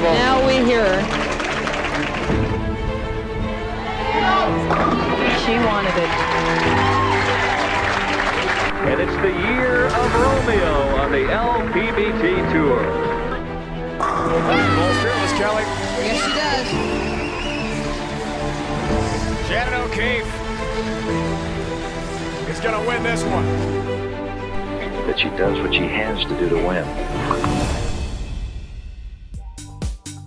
trouble. Now we hear her. She wanted it. And it's the year of Romeo on the LPBT Tour. Ball fearless, Kelly. Yes, she does. Shannon O'Keefe is going to win this one. That she does what she has to do to win.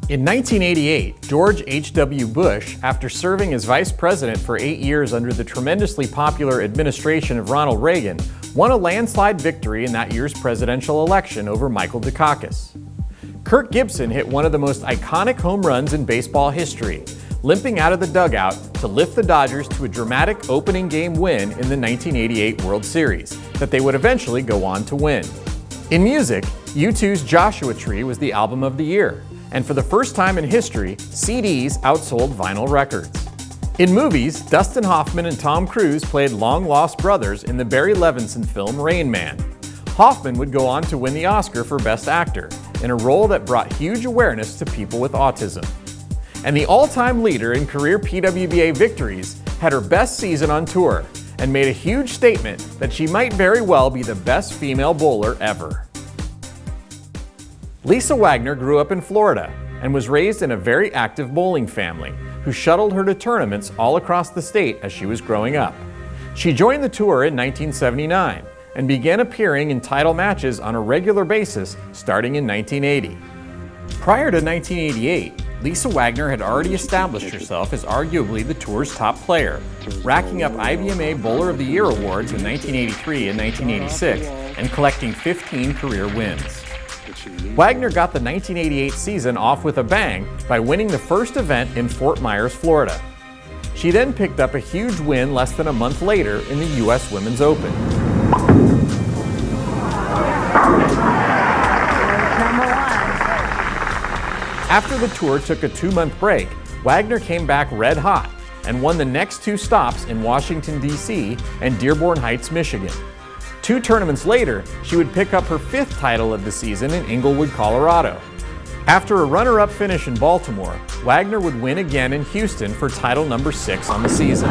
In 1988, George H.W. Bush, after serving as vice president for 8 years under the tremendously popular administration of Ronald Reagan, won a landslide victory in that year's presidential election over Michael Dukakis. Kirk Gibson hit one of the most iconic home runs in baseball history, limping out of the dugout to lift the Dodgers to a dramatic opening game win in the 1988 World Series that they would eventually go on to win. In music, U2's Joshua Tree was the album of the year, and for the first time in history, CDs outsold vinyl records. In movies, Dustin Hoffman and Tom Cruise played long-lost brothers in the Barry Levinson film Rain Man. Hoffman would go on to win the Oscar for Best Actor, in a role that brought huge awareness to people with autism. And the all-time leader in career PWBA victories had her best season on tour and made a huge statement that she might very well be the best female bowler ever. Lisa Wagner grew up in Florida and was raised in a very active bowling family who shuttled her to tournaments all across the state as she was growing up. She joined the tour in 1979 and began appearing in title matches on a regular basis starting in 1980. Prior to 1988, Lisa Wagner had already established herself as arguably the tour's top player, racking up IBMA Bowler of the Year awards in 1983 and 1986 and collecting 15 career wins. Wagner got the 1988 season off with a bang by winning the first event in Fort Myers, Florida. She then picked up a huge win less than a month later in the U.S. Women's Open. After the tour took a 2-month break, Wagner came back red hot and won the next 2 stops in Washington, D.C. and Dearborn Heights, Michigan. 2 tournaments later, she would pick up her 5th title of the season in Inglewood, Colorado. After a runner-up finish in Baltimore, Wagner would win again in Houston for title number 6 on the season.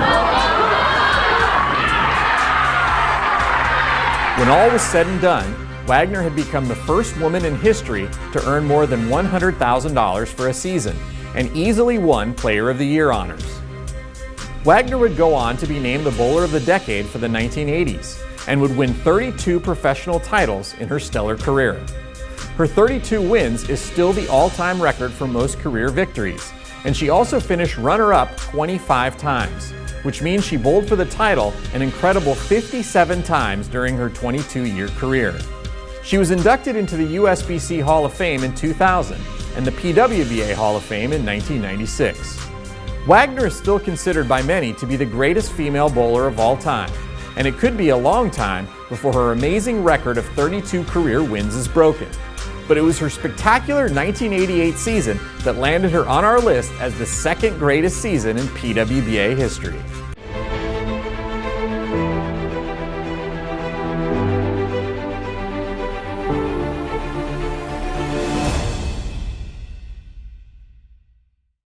When all was said and done, Wagner had become the first woman in history to earn more than $100,000 for a season and easily won Player of the Year honors. Wagner would go on to be named the Bowler of the Decade for the 1980s and would win 32 professional titles in her stellar career. Her 32 wins is still the all-time record for most career victories, and she also finished runner-up 25 times, which means she bowled for the title an incredible 57 times during her 22-year career. She was inducted into the USBC Hall of Fame in 2000 and the PWBA Hall of Fame in 1996. Wagner is still considered by many to be the greatest female bowler of all time, and it could be a long time before her amazing record of 32 career wins is broken. But it was her spectacular 1988 season that landed her on our list as the 2nd greatest season in PWBA history.